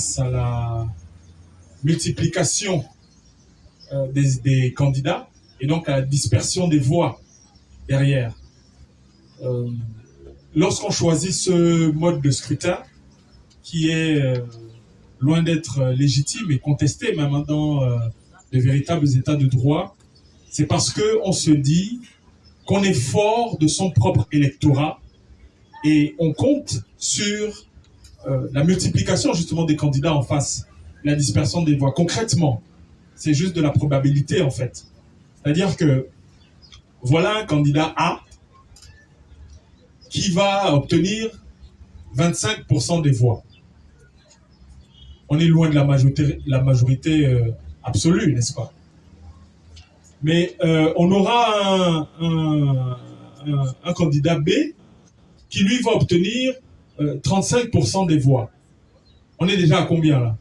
face à la multiplication des candidats et donc à la dispersion des voix derrière. Lorsqu'on choisit ce mode de scrutin, qui est loin d'être légitime et contesté même dans de véritables états de droit, c'est parce qu'on se dit qu'on est fort de son propre électorat et on compte sur la multiplication justement des candidats en face, la dispersion des voix. Concrètement, c'est juste de la probabilité en fait. C'est-à-dire que voilà un candidat A qui va obtenir 25% des voix. On est loin de la majorité absolue, n'est-ce pas? Mais on aura un candidat B qui, lui, va obtenir 35% des voix. On est déjà à combien, là?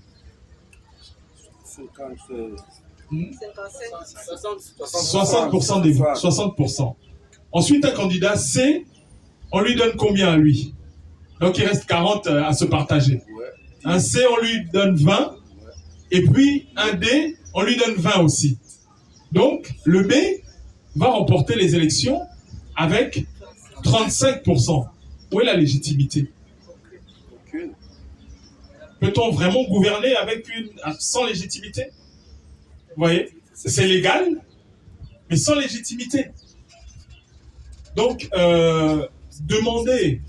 60% des voix. 60%. Ensuite, un candidat C, on lui donne combien à lui? Donc, il reste 40 à se partager. Un C, on lui donne 20. Et puis, un D, on lui donne 20 aussi. Donc, le B va remporter les élections avec 35%. Où est la légitimité? Peut-on vraiment gouverner sans légitimité? Vous voyez? C'est légal, mais sans légitimité. Donc, demander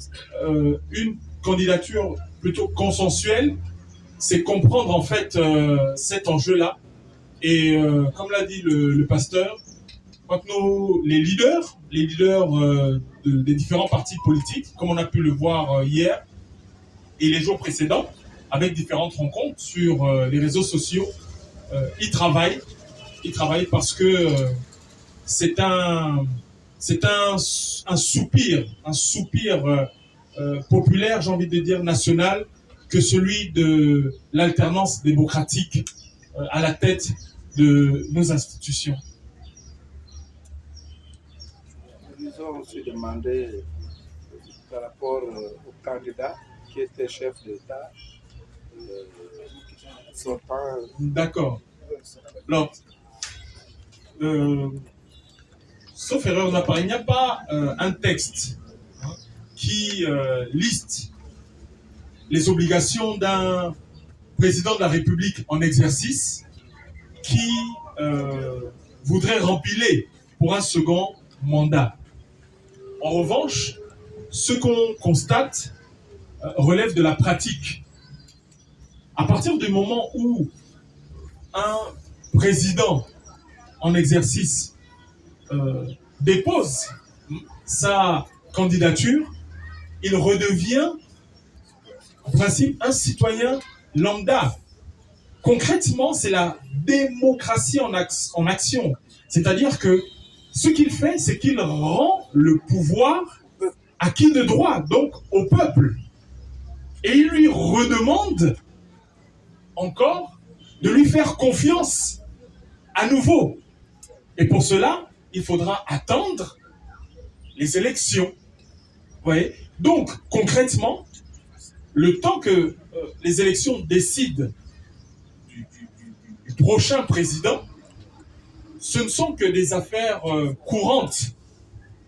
une candidature plutôt consensuelle, c'est comprendre en fait cet enjeu-là. Et comme l'a dit le pasteur, quand les leaders des différents partis politiques, comme on a pu le voir hier et les jours précédents, avec différentes rencontres sur les réseaux sociaux, ils travaillent parce que c'est un soupir populaire, j'ai envie de dire national, que celui de l'alternance démocratique à la tête de nos institutions. Nous avons aussi demandé par rapport au candidat qui était chef d'État sortant. D'accord. Alors, sauf erreur de ma part, il n'y a pas un texte qui liste les obligations d'un président de la République en exercice qui voudrait rempiler pour un second mandat. En revanche, ce qu'on constate relève de la pratique. À partir du moment où un président en exercice dépose sa candidature, il redevient en principe un citoyen lambda. Concrètement, c'est la démocratie en action. C'est-à-dire que ce qu'il fait, c'est qu'il rend le pouvoir acquis de droit, donc au peuple. Et il lui redemande encore de lui faire confiance à nouveau. Et pour cela, il faudra attendre les élections. Vous voyez? Donc, concrètement, le temps que les élections décident du prochain président, ce ne sont que des affaires courantes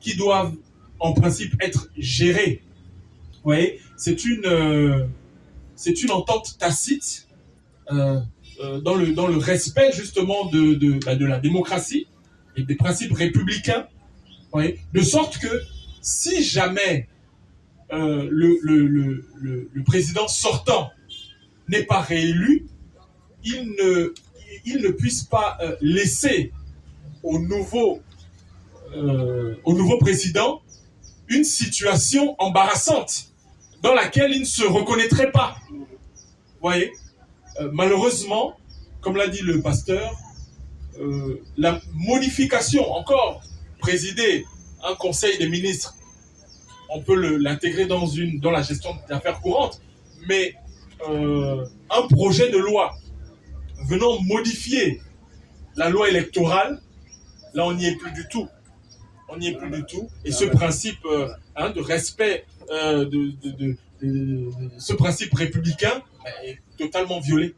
qui doivent en principe être gérées. Vous voyez, c'est une entente tacite dans le respect justement de la démocratie et des principes républicains. Vous voyez, de sorte que si jamais le président sortant n'est pas réélu, il ne puisse pas laisser au nouveau président une situation embarrassante dans laquelle il ne se reconnaîtrait pas. Vous voyez, malheureusement, comme l'a dit le pasteur, la modification, encore présider un conseil des ministres, on peut l'intégrer dans la gestion d'affaires courantes, mais un projet de loi venant modifier la loi électorale, là on n'y est plus du tout. On n'y est plus du tout. Et ce principe de respect, ce principe républicain est totalement violée.